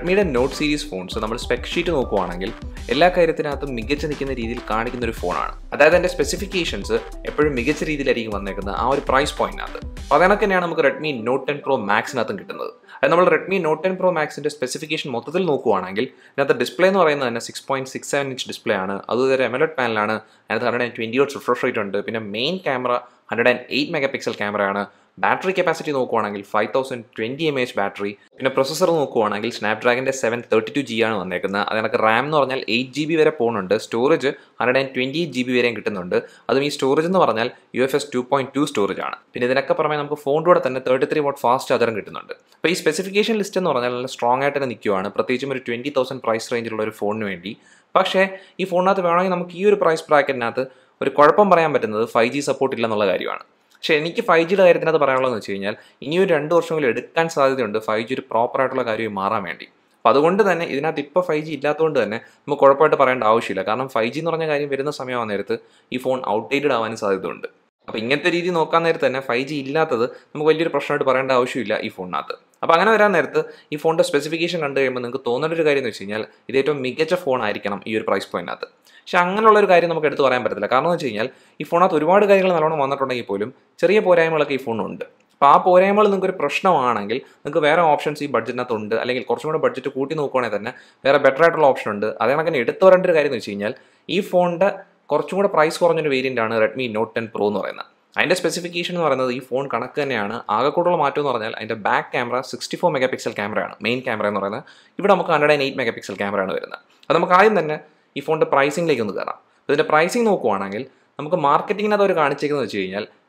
റെഡ്മിയുടെ not series phones നമ്മൾ spec sheet നോക്കുവാണെങ്കിൽ എല്ലാ കാര്യത്തിനകത്തും മികച്ച നിൽക്കുന്ന രീതിയിൽ കാണിക്കുന്ന ഒരു ഫോണാണ്. അതായത് അതിൻ്റെ സ്പെസിഫിക്കേഷൻസ് എപ്പോഴും മികച്ച രീതിയിലായിരിക്കും വന്നേക്കുന്നത് ആ ഒരു പ്രൈസ് പോയിന്റിനകത്ത്. അപ്പോൾ അതിനൊക്കെ തന്നെയാണ് നമുക്ക് റെഡ്മി നോട്ട് 10 Pro Maxനകത്തും കിട്ടുന്നത്. അത് നമ്മൾ റെഡ്മി നോട്ട് 10 Pro Maxന്റെ സ്പെസിഫിക്കേഷൻ മൊത്തത്തിൽ നോക്കുവാണെങ്കിൽ ഇതിനകത്ത് ഡിസ്പ്ലേ എന്ന് പറയുന്നത് തന്നെ 6.67 ഇഞ്ച് ഡിസ്പ്ലേ ആണ്. അതുപോലെ AMOLED പാനലാണ്. അതിനകത്ത് 120 Hz റിഫ്രഷ് റേറ്റ് ഉണ്ട്. പിന്നെ മെയിൻ ക്യാമറ 108 മെഗാ പിക്സൽ ക്യാമറയാണ്. ബാറ്ററി കപ്പാസിറ്റി നോക്കുവാണെങ്കിൽ 5020 mAh ബാറ്ററി. പിന്നെ പ്രൊസസ്സർ നോക്കുവാണെങ്കിൽ സ്നാപ്ഡ്രാഗന്റെ 732G ആണ് വന്നേക്കുന്നത്. അതിനൊക്കെ റാം എന്ന് പറഞ്ഞാൽ 8GB വരെ പോകുന്നുണ്ട്. സ്റ്റോറേജ് 128GB വരെയും കിട്ടുന്നുണ്ട്. അതും ഈ സ്റ്റോറേജ് എന്ന് പറഞ്ഞാൽ UFS 2.2 സ്റ്റോറേജ് ആണ്. പിന്നെ ഇതിനൊക്കെ പുറമെ നമുക്ക് ഫോണിലൂടെ തന്നെ 33 വാട്ട് ഫാസ്റ്റ് ചാർജറും കിട്ടുന്നുണ്ട്. അപ്പോൾ ഈ സ്പെസിഫിക്കേഷൻ ലിസ്റ്റ് എന്ന് പറഞ്ഞാൽ നല്ല സ്ട്രോങ് ആയിട്ട് തന്നെ നിൽക്കുവാണ്, പ്രത്യേകിച്ചും ഒരു 20,000 പ്രൈസ് റേഞ്ചിലുള്ള ഒരു ഫോണിന് വേണ്ടി. പക്ഷേ ഈ ഫോണിനകത്ത് വേണമെങ്കിൽ നമുക്ക് ഈ ഒരു പ്രൈസ് ബ്രാക്കറ്റിനകത്ത് ഒരു കുഴപ്പം പറയാൻ പറ്റുന്നത് 5G സപ്പോർട്ട് ഇല്ലെന്നുള്ള കാര്യമാണ്. പക്ഷേ എനിക്ക് 5Gയുടെ കാര്യത്തിനകത്ത് പറയാനുള്ളതെന്ന് വെച്ച് കഴിഞ്ഞാൽ ഇനിയൊരു 2 വർഷമെങ്കിലും എടുക്കാൻ സാധ്യതയുണ്ട് 5G ഒരു പ്രോപ്പറായിട്ടുള്ള കാര്യമായി മാറാൻ വേണ്ടി. അപ്പോൾ അതുകൊണ്ട് തന്നെ ഇതിനകത്ത് ഇപ്പോൾ 5G ഇല്ലാത്തതുകൊണ്ട് തന്നെ നമുക്ക് കുഴപ്പമായിട്ട് പറയേണ്ട ആവശ്യമില്ല. കാരണം 5G എന്ന് പറഞ്ഞ കാര്യം വരുന്ന സമയമാകുന്ന നേരത്ത് ഈ ഫോൺ ഔട്ട്ഡേറ്റഡ് ആവാനും സാധ്യതയുണ്ട്. അപ്പോൾ ഇങ്ങനത്തെ രീതി നോക്കാൻ നേരത്ത് തന്നെ 5G ഇല്ലാത്തത് നമുക്ക് വലിയൊരു പ്രശ്നമായിട്ട് പറയേണ്ട ആവശ്യമില്ല ഈ ഫോണിനകത്ത്. അപ്പോൾ അങ്ങനെ വരാൻ നേരത്ത് ഈ ഫോണിൻ്റെ സ്പെസിഫിക്കേഷൻ കണ്ടു കഴിയുമ്പോൾ നിങ്ങൾക്ക് തോന്നുന്ന ഒരു കാര്യം എന്ന് വെച്ച് കഴിഞ്ഞാൽ ഇത് ഏറ്റവും മികച്ച ഫോൺ ആയിരിക്കണം ഈ ഒരു പ്രൈസ് പോയിന്റിനകത്ത്. പക്ഷേ അങ്ങനെയുള്ളൊരു കാര്യം നമുക്ക് എടുത്ത് പറയാൻ പറ്റത്തില്ല. കാരണം എന്ന് വെച്ച് കഴിഞ്ഞാൽ ഈ ഫോണിനകത്ത് ഒരുപാട് കാര്യങ്ങൾ നല്ലോണം വന്നിട്ടുണ്ടെങ്കിൽ പോലും ചെറിയ പോരായ്മകളൊക്കെ ഈ ഫോണുണ്ട്. അപ്പോൾ ആ പോരായ്മകൾ നിങ്ങൾക്കൊരു പ്രശ്നമാണെങ്കിൽ നിങ്ങൾക്ക് വേറെ ഓപ്ഷൻസ് ഈ ബഡ്ജറ്റിനകത്ത് ഉണ്ട്. അല്ലെങ്കിൽ കുറച്ചും കൂടെ ബഡ്ജറ്റ് കൂട്ടി നോക്കുവാണെങ്കിൽ തന്നെ വേറെ ബെറ്റർ ആയിട്ടുള്ള ഓപ്ഷൻ ഉണ്ട്. അതേകണക്കിന് എടുത്തു വരേണ്ട ഒരു കാര്യം എന്ന് വെച്ച് കഴിഞ്ഞാൽ ഈ ഫോണിൻ്റെ കുറച്ചും കൂടെ പ്രൈസ് കുറഞ്ഞൊരു വേരിയൻ്റ് ആണ് റെഡ്മി നോട്ട് 10 Pro എന്ന് പറയുന്നത്. അതിൻ്റെ സ്പെസിഫിക്കേഷൻ എന്ന് പറയുന്നത് ഈ ഫോൺ കണക്ക് തന്നെയാണ്. ആകെക്കൂടുള്ള മാറ്റം എന്ന് പറഞ്ഞാൽ അതിൻ്റെ ബാക്ക് ക്യാമറ 64 മെഗാ പിക്സൽ ക്യാമറയാണ് മെയിൻ ക്യാമറ എന്ന് പറയുന്നത്. ഇവിടെ നമുക്ക് 108 മെഗാ പിക്സൽ ക്യാമറയാണ് വരുന്നത്. അത് നമുക്ക് ആദ്യം തന്നെ ഈ ഫോണിൻ്റെ പ്രൈസിംഗിലേക്ക് ഒന്ന് കയറാം. ഇതിൻ്റെ പ്രൈസിംഗ് നോക്കുവാണെങ്കിൽ നമുക്ക് മാർക്കറ്റിങ്ങിനകത്ത് അവർ കാണിച്ചേക്കുന്നത് വെച്ച് കഴിഞ്ഞാൽ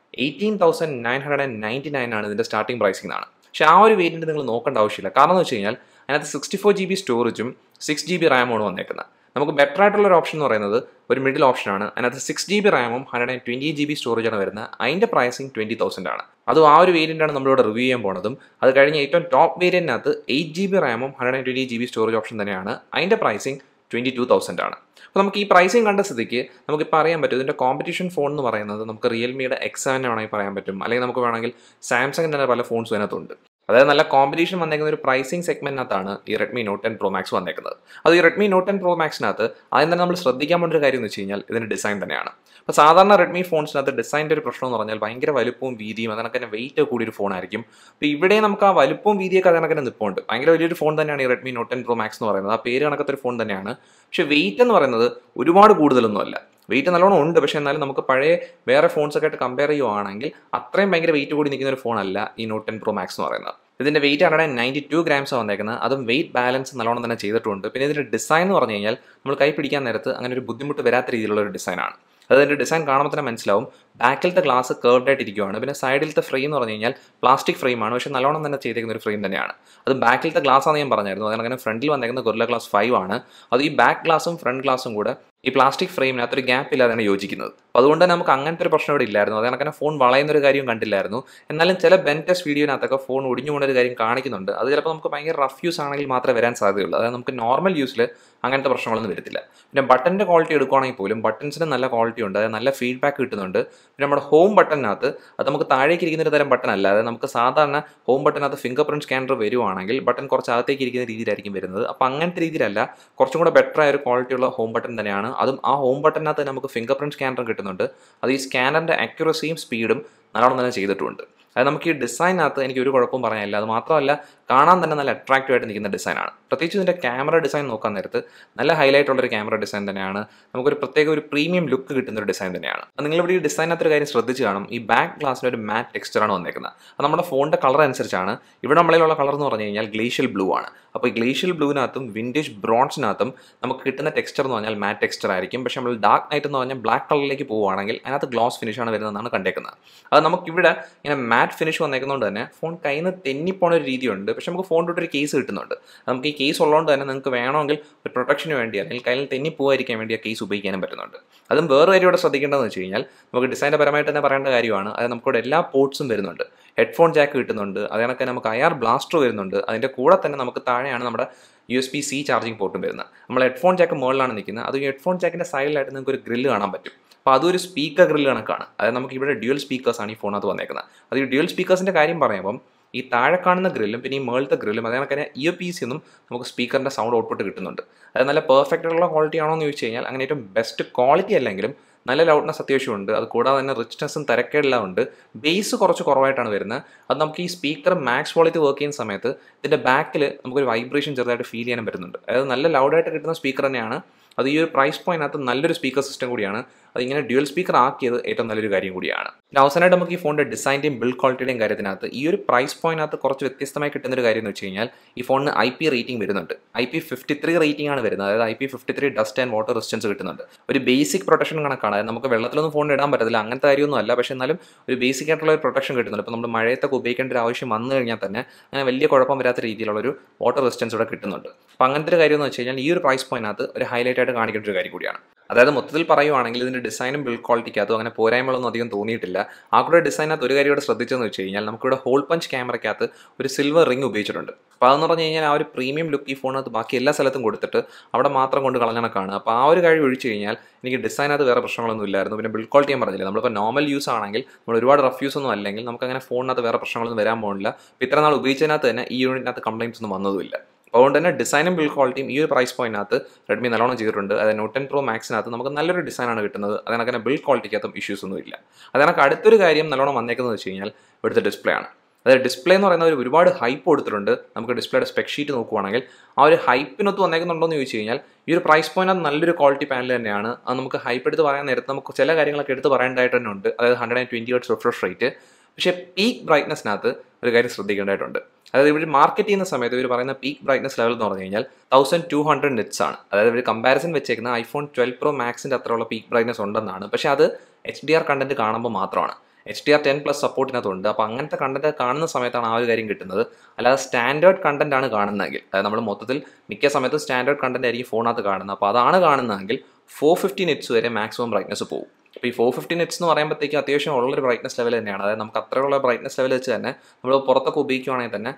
18,999 ആണ് ഇതിൻ്റെ സ്റ്റാർട്ടിംഗ് പ്രൈസിംഗ് എന്നാണ്. പക്ഷേ ആ ഒരു വേരിയൻറ്റ് നിങ്ങൾ നോക്കേണ്ട ആവശ്യമില്ല. കാരണം എന്ന് വെച്ച് കഴിഞ്ഞാൽ അതിനകത്ത് 64GB സ്റ്റോറേജും 6GB റാമുമാണ് വന്നേക്കുന്നത്. നമുക്ക് ബെറ്റർ ആയിട്ടുള്ള ഒരു ഓപ്ഷൻ എന്ന് പറയുന്നത് ഒരു മിഡിൽ ഓപ്ഷനാണ്. അതിനകത്ത് 6GB റാമും 128GB സ്റ്റോറേജാണ് വരുന്നത്. അതിൻ്റെ പ്രൈസിങ് 20,000 ആണ്. അതും ആ ഒരു വേരിയൻ്റാണ് നമ്മളിവിടെ റിവ്യൂ ചെയ്യാൻ പോകുന്നതും. അത് കഴിഞ്ഞ് ഏറ്റവും ടോപ്പ് വേരിയൻറ്റിനകത്ത് 8GB റാമും 120GB സ്റ്റോറേജ് ഓപ്ഷൻ തന്നെയാണ്. അതിൻ്റെ പ്രൈസിങ് 22,000 ആണ്. അപ്പോൾ നമുക്ക് ഈ പ്രൈസിങ് കണ്ട സ്ഥിതിക്ക് നമുക്കിപ്പോൾ അറിയാൻ പറ്റും ഇതിൻ്റെ കോമ്പറ്റീഷൻ ഫോൺ എന്ന് പറയുന്നത് നമുക്ക് റിയൽമിയുടെ X7 വേണമെങ്കിൽ പറയാൻ പറ്റും. അല്ലെങ്കിൽ നമുക്ക് വേണമെങ്കിൽ സാംസങ്ങിൻ്റെ തന്നെ പല ഫോൺസും അതിനകത്തുണ്ട്. അതായത് നല്ല കോമ്പറ്റീഷൻ വന്നേക്കുന്ന ഒരു പ്രൈസിങ് സെഗ്മെൻറ്റിനകത്താണ് ഈ റെഡ്മി നോട്ട് 10 Pro Max വന്നേക്കുന്നത്. അത് ഈ റെഡ്മി നോട്ട് 10 Pro Maxനകത്ത് ആദ്യം തന്നെ നമ്മൾ ശ്രദ്ധിക്കാൻ പോകേണ്ട ഒരു കാര്യം എന്ന് വെച്ച് കഴിഞ്ഞാൽ ഇതിൻ്റെ ഡിസൈൻ തന്നെയാണ്. അപ്പോൾ സാധാരണ റെഡ്മി ഫോൺസിനകത്ത് ഡിസൈൻ്റെ ഒരു പ്രശ്നം എന്ന് പറഞ്ഞാൽ ഭയങ്കര വലുപ്പവും വീതിയും അതിനൊക്കെ തന്നെ വെയിറ്റ് കൂടിയൊരു ഫോണായിരിക്കും. അപ്പോൾ ഇവിടെ നമുക്ക് ആ വലുപ്പവും വീതിയൊക്കെ അതിനൊക്കെ തന്നെ നിൽപ്പുണ്ട്. ഭയങ്കര വലിയൊരു ഫോൺ തന്നെയാണ് ഈ റെഡ്മി നോട്ട് 10 Pro Max എന്ന് പറയുന്നത്. ആ പേര് കണക്കത്തൊരു ഫോൺ തന്നെയാണ്. പക്ഷേ വെയിറ്റ് എന്ന് പറയുന്നത് ഒരുപാട് കൂടുതലൊന്നുമല്ല. വെയിറ്റ് നല്ലോണം ഉണ്ട്. പക്ഷേ എന്നാലും നമുക്ക് പഴയ വേറെ ഫോൺസൊക്കെ ആയിട്ട് കമ്പയർ ചെയ്യുവാണെങ്കിൽ അത്രയും ഭയങ്കര വെയിറ്റ് കൂടി നിൽക്കുന്ന ഒരു ഫോണല്ല ഈ നോട്ട് 10 Pro Max എന്ന് പറയുന്നത്. ഇതിൻ്റെ വെയിറ്റ് 192 ഗ്രാംസ് വന്നേക്കുന്നത്. അതും വെയിറ്റ് ബാലൻസ് നല്ലോണം തന്നെ ചെയ്തിട്ടുണ്ട്. പിന്നെ ഇതിൻ്റെ ഡിസൈൻ എന്ന് പറഞ്ഞു കഴിഞ്ഞാൽ നമ്മൾ കൈ പിടിക്കാൻ നേരത്ത് അങ്ങനെ ഒരു ബുദ്ധിമുട്ട് വരാത്ത രീതിയിലുള്ള ഒരു ഡിസൈനാണ്. അതിൻ്റെ ഡിസൈൻ കാണുമ്പോൾ തന്നെ മനസ്സിലാവും. ബാക്കിലത്തെ ഗ്ലാസ് കർവ്ഡ് ആയിട്ട് ഇരിക്കുകയാണ്. പിന്നെ സൈഡിലത്തെ ഫ്രെയിം എന്ന് പറഞ്ഞു കഴിഞ്ഞാൽ പ്ലാസ്റ്റിക് ഫ്രെയിമാണ്. പക്ഷേ നല്ലോണം തന്നെ ചെയ്തേക്കുന്ന ഒരു ഫ്രെയിം തന്നെയാണ്. അത് ബാക്കിലത്തെ ഗ്ലാസ് ആണെന്ന് ഞാൻ പറഞ്ഞായിരുന്നു. അതങ്ങനെ ഫ്രണ്ടിൽ വന്നേക്കുന്ന ഗൊറില്ല ഗ്ലാസ് 5 ആണ്. അത് ഈ ബാക്ക് ഗ്ലാസും ഫ്രണ്ട് ഗ്ലാസും കൂടെ ഈ പ്ലാസ്റ്റിക് ഫ്രെയിമിനകത്തൊരു ഗ്യാപ്പ് ഇല്ലാതെയാണ് യോജിക്കുന്നത്. അപ്പോൾ അതുകൊണ്ട് തന്നെ നമുക്ക് അങ്ങനത്തെ ഒരു പ്രശ്നം ഇവിടെ ഇല്ലായിരുന്നു. അതങ്ങനെ ഫോൺ വളയുന്നൊരു കാര്യം കണ്ടില്ലായിരുന്നു. എന്നാലും ചില ബെൻടെസ്റ്റ് വീഡിയോനകത്തൊക്കെ ഫോൺ ഒടിഞ്ഞു പോകുന്ന ഒരു കാര്യം കാണിക്കുന്നുണ്ട്. അത് ചിലപ്പോൾ നമുക്ക് ഭയങ്കര റഫ് യൂസ് ആണെങ്കിൽ മാത്രമേ വരാൻ സാധ്യതയുള്ളൂ. അതായത് നമുക്ക് നോർമൽ യൂസിൽ അങ്ങനത്തെ പ്രശ്നങ്ങളൊന്നും വരത്തില്ല. പിന്നെ ബട്ടൻ്റെ ക്വാളിറ്റി എടുക്കുകയാണെങ്കിൽ പോലും ബട്ടൺസിന് നല്ല ക്വാളിറ്റി ഉണ്ട്. അതായത് നല്ല ഫീഡ്ബാക്ക് കിട്ടുന്നുണ്ട്. പിന്നെ നമ്മുടെ ഹോം ബട്ടണിനകത്ത് അത് നമുക്ക് താഴേക്ക് ഇരിക്കുന്ന ഒരു തരം ബട്ടൺ അല്ല. അതായത് നമുക്ക് സാധാരണ ഹോം ബട്ടണിനകത്ത് ഫിംഗർ പ്രിൻറ്റ് സ്കാനർ വരുവാണെങ്കിൽ ബട്ടൺ കുറച്ച് അകത്തേക്ക് ഇരിക്കുന്ന രീതിയിലായിരിക്കും വരുന്നത്. അപ്പോൾ അങ്ങനത്തെ രീതിയിലല്ല, കുറച്ചും കൂടെ ബെറ്റർ ആയ ഒരു ക്വാളിറ്റിയുള്ള ഹോം ബട്ടൺ തന്നെയാണ്. അതും ആ ഹോം ബട്ടണിനകത്ത് നമുക്ക് ഫിംഗർ പ്രിൻറ്റ് സ്കാനറും കിട്ടുന്നുണ്ട്. അത് ഈ സ്കാനറിൻ്റെ അക്യുറസിയും സ്പീഡും നല്ലോണം തന്നെ ചെയ്തിട്ടുണ്ട്. അത് നമുക്ക് ഈ ഡിസൈനകത്ത് എനിക്ക് ഒരു കുഴപ്പവും പറയാനില്ല. അത് മാത്രമല്ല കാണാൻ തന്നെ നല്ല അട്രാക്റ്റീവ് ആയിട്ട് നിൽക്കുന്ന ഡിസൈനാണ്. പ്രത്യേകിച്ച് ഇതിൻ്റെ ക്യാമറ ഡിസൈൻ നോക്കാൻ നേരത്ത് നല്ല ഹൈലൈറ്റ് ഉള്ളൊരു ക്യാമറ ഡിസൈൻ തന്നെയാണ്. നമുക്കൊരു പ്രത്യേക ഒരു പ്രീമിയം ലുക്ക് കിട്ടുന്ന ഒരു ഡിസൈൻ തന്നെയാണ്. നിങ്ങളിവിടെ ഈ ഡിസൈനകത്തൊരു കാര്യം ശ്രദ്ധിച്ച് കാണും. ഈ ബാക്ക് ഗ്ലാസ്സിന് ഒരു മാറ്റ് ടെക്സ്ചറാണ് വന്നേക്കുന്നത്. അത് നമ്മുടെ ഫോണിൻ്റെ കളർ അനുസരിച്ചാണ്. ഇവിടെ നമ്മളിലുള്ള കളർ എന്ന് പറഞ്ഞു കഴിഞ്ഞാൽ ഗ്ലേഷ്യൽ ബ്ലൂ ആണ്. അപ്പോൾ ഈ ഗ്ലേഷ്യൽ ബ്ലൂവിനകത്തും വിൻറ്റേജ് ബ്രോൺസിനകത്തും നമുക്ക് കിട്ടുന്ന ടെക്സ്ചർ എന്ന് പറഞ്ഞാൽ മാറ്റ് ടെക്സ്ചർ ആയിരിക്കും. പക്ഷേ നമ്മൾ ഡാർക്ക് നൈറ്റ് എന്ന് പറഞ്ഞാൽ ബ്ലാക്ക് കളറിലേക്ക് പോവുകയാണെങ്കിൽ അതിനകത്ത് ഗ്ലോസ് ഫിനിഷാണ് വരുന്നതെന്നാണ് കണ്ടേക്കുന്നത്. അത് നമുക്കിവിടെ ഇങ്ങനെ മാറ്റ് ഫിനിഷ് വന്നേക്കുന്നതുകൊണ്ട് തന്നെ ഫോൺ കയ്യിൽ നിന്ന് തെന്നിപ്പോണ ഒരു രീതിയുണ്ട്. പക്ഷേ നമുക്ക് ഫോൺ തൊട്ടൊരു കേസ് കിട്ടുന്നുണ്ട്. നമുക്ക് ഈ കേസ് ഉള്ളതുകൊണ്ട് തന്നെ നിങ്ങൾക്ക് വേണമെങ്കിൽ ഒരു പ്രൊട്ടക്ഷന് വേണ്ടി അല്ലെങ്കിൽ കയ്യിൽ തെന്നി പോകാതിരിക്കാൻ വേണ്ടി ആ കേസ് ഉപയോഗിക്കാനും പറ്റുന്നുണ്ട്. അതും വേറെ കാര്യം ഇവിടെ ശ്രദ്ധിക്കേണ്ടതെന്ന് വെച്ച് കഴിഞ്ഞാൽ നമുക്ക് ഡിസൈൻ്റെ പരമായിട്ട് തന്നെ പറയേണ്ട കാര്യമാണ്. അത് നമുക്കിവിടെ എല്ലാ പോർട്സും വരുന്നുണ്ട്. ഹെഡ്ഫോൺ ജാക്ക് കിട്ടുന്നുണ്ട്. അതിനൊക്കെ നമുക്ക് IR ബ്ലാസ്റ്റർ വരുന്നുണ്ട്. അതിൻ്റെ കൂടെ തന്നെ നമുക്ക് താഴെയാണ് നമ്മുടെ USB-C ചാർജിങ് പോർട്ടും വരുന്നത്. നമ്മൾ ഹെഡ്ഫോൺ ജാക്ക് മുകളിലാണ് നിൽക്കുന്നത്. അത് ഹെഡ്ഫോൺ ജാക്കിൻ്റെ സൈഡിലായിട്ട് നിങ്ങൾക്ക് ഒരു ഗ്രില്ല് കാണാൻ പറ്റും. അപ്പോൾ അതൊരു സ്പീക്കർ ഗ്രില്ല് കണക്കാണ്. അതായത് നമുക്ക് ഇവിടെ ഡ്യുവൽ സ്പീക്കേഴ്സാണ് ഈ ഫോണിനകത്ത് വന്നേക്കുന്നത്. അത് ഈ ഡ്യുവൽ സ്പീക്കേഴ്സിൻ്റെ കാര്യം പറയുമ്പം ഈ താഴെ കാണുന്ന ഗ്രില്ലും പിന്നെ ഈ മേളത്തെ ഗ്രില്ലും അതേപോലെ ഇയർ പീസിൽ നിന്നും നമുക്ക് സ്പീക്കറിൻ്റെ സൗണ്ട് ഔട്ട്പുട്ട് കിട്ടുന്നുണ്ട്. അത് നല്ല പെർഫെക്റ്റ് ആയിട്ടുള്ള ക്വാളിറ്റി ആണോ എന്ന് ചോദിച്ചു കഴിഞ്ഞാൽ അങ്ങനെ ഏറ്റവും ബെസ്റ്റ് ക്വാളിറ്റി അല്ലെങ്കിലും നല്ല ലൗഡ്നെസ് അത്യാവശ്യമുണ്ട്. അത് കൂടാതെ തന്നെ റിച്ച്നെസ്സും തിരക്കേടെല്ലാം ഉണ്ട്. ബേസ് കുറച്ച് കുറവായിട്ടാണ് വരുന്നത്. അത് നമുക്ക് ഈ സ്പീക്കർ മാക്സ് ക്വാളിറ്റി വർക്ക് ചെയ്യുന്ന സമയത്ത് ഇതിൻ്റെ ബാക്കിൽ നമുക്കൊരു വൈബ്രേഷൻ ചെറുതായിട്ട് ഫീൽ ചെയ്യാനും പറ്റുന്നുണ്ട്. അതായത് നല്ല ലൗഡായിട്ട് കിട്ടുന്ന സ്പീക്കർ തന്നെയാണ്. അത് ഈ ഒരു പ്രൈസ് പോയിന്റിനകത്ത് നല്ലൊരു സ്പീക്കർ സിസ്റ്റം കൂടിയാണ്. അതിങ്ങനെ ഡ്യുവൽ സ്പീക്കർ ആക്കിയത് ഏറ്റവും നല്ലൊരു കാര്യം കൂടിയാണ്. അവസാനമായിട്ട് നമുക്ക് ഈ ഫോണിൻ്റെ ഡിസൈൻ്റെയും ബിൽഡ് ക്വാളിറ്റിയുടെയും കാര്യത്തിനകത്ത് ഈ ഒരു പ്രൈസ് പോയിന്റിനകത്ത് കുറച്ച് വ്യത്യസ്തമായി കിട്ടുന്നൊരു കാര്യം എന്ന് വെച്ച് കഴിഞ്ഞാൽ ഈ ഫോണിന് IP റേറ്റിംഗ് വരുന്നുണ്ട്. IP53 റേറ്റിംഗ് ആണ് വരുന്നത്. അതായത് IP53 dust and water resistance കിട്ടുന്നുണ്ട്. ഒരു ബേസിക് പ്രൊട്ടക്ഷൻ കണക്കാണ്. അതായത് നമുക്ക് വെള്ളത്തിലൊന്നും ഫോൺ ഇടാൻ പറ്റത്തില്ല, അങ്ങനത്തെ കാര്യമൊന്നും അല്ല. പക്ഷേ എന്നാലും ഒരു ബേസിക് ആയിട്ടുള്ള ഒരു പ്രൊട്ടക്ഷൻ കിട്ടുന്നുണ്ട്. ഇപ്പോൾ നമ്മൾ മഴയത്തൊക്കെ ഉപയോഗിക്കേണ്ട ഒരു ആവശ്യം വന്നു കഴിഞ്ഞാൽ തന്നെ അങ്ങനെ വലിയ കുഴപ്പം വരാത്ത രീതിയിലുള്ളൊരു വാട്ടർ റെസിസ്റ്റൻസ് ഇവിടെ കിട്ടുന്നുണ്ട്. അപ്പോൾ അങ്ങനത്തെ ഒരു കാര്യം എന്ന് വെച്ച് കഴിഞ്ഞാൽ ഈ ഒരു പ്രൈസ് പോയിന്റിനകത്ത് ഒരു ഹൈലൈറ്റ് ആയിട്ട് കാണിക്കേണ്ട ഒരു കാര്യം കൂടിയാണ്. അതായത് മൊത്തത്തിൽ പറയുവാണെങ്കിൽ ഇതിൻ്റെ ഡിസൈനും ബിൽഡ് ക്വാളിറ്റിക്കകത്തും അങ്ങനെ പോരായ്മകളൊന്നും അധികം തോന്നിയിട്ടില്ല. ആ കൂടെ ഡിസൈനകത്ത് ഒരു കാര്യം ഇവിടെ ശ്രദ്ധിച്ചതെന്ന് വെച്ച് കഴിഞ്ഞാൽ നമുക്കിവിടെ ഹോൾ പഞ്ച് ക്യാമറയ്ക്കകത്ത് ഒരു സിൽവർ റിംഗ് ഉപയോഗിച്ചിട്ടുണ്ട്. അപ്പോൾ അതെന്ന് പറഞ്ഞു കഴിഞ്ഞാൽ ആ ഒരു പ്രീമിയം ലുക്ക് ഈ ഫോണിനകത്ത് ബാക്കി എല്ലാ സ്ഥലത്തും കൊടുത്തിട്ട് അവിടെ മാത്രം കൊണ്ട് കളഞ്ഞണക്കാണ്. അപ്പോൾ ആ ഒരു കാര്യം ഒഴിച്ച് കഴിഞ്ഞാൽ എനിക്ക് ഡിസൈനകത്ത് വേറെ പ്രശ്നങ്ങളൊന്നും ഇല്ലായിരുന്നു. പിന്നെ ബിൽഡ് ക്വാളിറ്റി ഞാൻ പറഞ്ഞില്ല, നമ്മളിപ്പോൾ നോർമൽ യൂസ് ആണെങ്കിൽ നമ്മൾ ഒരുപാട് റഫ് യൂസ് ഒന്നും അല്ലെങ്കിൽ നമുക്കങ്ങനെ ഫോണിനകത്ത് വേറെ പ്രശ്നങ്ങളൊന്നും വരാൻ പോകുന്നില്ല. ഇപ്പോൾ ഇത്ര നാൾ ഉപയോഗിച്ചതിനകത്ത് തന്നെ ഈ യൂണിറ്റിനകത്ത് കംപ്ലയിൻസ് ഒന്നും വന്നതുമില്ല. അതുകൊണ്ട് തന്നെ ഡിസൈനും ബിൽഡ് ക്വാളിറ്റിയും ഈ ഒരു പ്രൈസ് പോയിന്റിനകത്ത് റെഡ്മി നല്ലോണം ചെയ്തിട്ടുണ്ട്. അതായത് Note 10 Pro Maxനകത്ത് നമുക്ക് നല്ലൊരു ഡിസൈനാണ് കിട്ടുന്നത്. അതിനങ്ങനെ ബിൽഡ് ക്വാളിറ്റിക്കകത്തും ഇഷ്യൂസ് ഒന്നും ഇല്ല. അതിനൊക്കെ അടുത്തൊരു കാര്യം നല്ലോണം വന്നേക്കുന്നത് വെച്ച് കഴിഞ്ഞാൽ ഇവിടുത്തെ ഡിസ്പ്ലേ ആണ്. അതായത് ഡിസ്പ്ലേ എന്ന് പറയുന്ന ഒരുപാട് ഹൈപ്പ് കൊടുത്തിട്ടുണ്ട്. നമുക്ക് ഡിസ്പ്ലേയുടെ സ്പെക് ഷീറ്റ് നോക്കുവാണെങ്കിൽ ആ ഒരു ഹൈപ്പിനൊത്ത് വന്നേക്കുന്നുണ്ടോ എന്ന് ചോദിച്ചു കഴിഞ്ഞാൽ ഈ ഒരു പ്രൈസ് പോയിന്റ് നല്ലൊരു ക്വാളിറ്റി പാനൽ തന്നെയാണ്. അത് നമുക്ക് ഹൈപ്പ് എടുത്ത് പറയാൻ നേരത്ത് നമുക്ക് ചില കാര്യങ്ങളൊക്കെ എടുത്ത് പറയേണ്ടതായിട്ട് തന്നെ ഉണ്ട്. അതായത് 120 Hz റിഫ്രഷ് റേറ്റ്. പക്ഷേ പീക്ക് ബ്രൈറ്റ്നസ്സിനകത്ത് ഒരു കാര്യം ശ്രദ്ധിക്കേണ്ടതായിട്ടുണ്ട്. അതായത് ഇവർ മാർക്കറ്റ് ചെയ്യുന്ന സമയത്ത് ഇവർ പറയുന്ന പീക്ക് ബ്രൈറ്റ്നസ് ലെവൽ എന്ന് പറഞ്ഞു കഴിഞ്ഞാൽ 1200 nits ആണ്. അതായത് ഇവർ കമ്പാരിസൺ വെച്ചേക്കുന്ന iPhone 12 Pro Maxൻ്റെ അത്രയുള്ള പീക്ക് ബ്രൈറ്റ്നസ് ഉണ്ടെന്നാണ്. പക്ഷേ അത് HDR കണ്ടന്റ് കാണുമ്പോൾ മാത്രമാണ്. HDR10+ സപ്പോർട്ടിനകത്തുണ്ട്. അപ്പോൾ അങ്ങനത്തെ കണ്ടന്റ് കാണുന്ന സമയത്താണ് ആ ഒരു കാര്യം കിട്ടുന്നത്. അല്ലാതെ സ്റ്റാൻഡേർഡ് കണ്ടന്റ് ആണ് കാണുന്നതെങ്കിൽ, അതായത് നമ്മൾ മൊത്തത്തിൽ മിക്ക സമയത്തും സ്റ്റാൻഡേർഡ് കണ്ടന്റ് ആയിരിക്കും ഫോണിനകത്ത് കാണുന്നത്. അപ്പോൾ അതാണ് കാണുന്നതെങ്കിൽ 450 nits വരെ മാക്സിമം ബ്രൈറ്റ്നസ് പോകും. അപ്പോൾ ഈ 450 nits എന്ന് പറയുമ്പോഴത്തേക്കും അത്യാവശ്യം ഉള്ളൊരു ബ്രൈറ്റ്നസ് ലെവൽ തന്നെയാണ്. അതായത് നമുക്ക് അത്രയുള്ള ബ്രൈറ്റ്നസ് ലെവൽ വെച്ച് തന്നെ നമ്മൾ പുറത്തൊക്കെ ഉപയോഗിക്കുകയാണെങ്കിൽ തന്നെ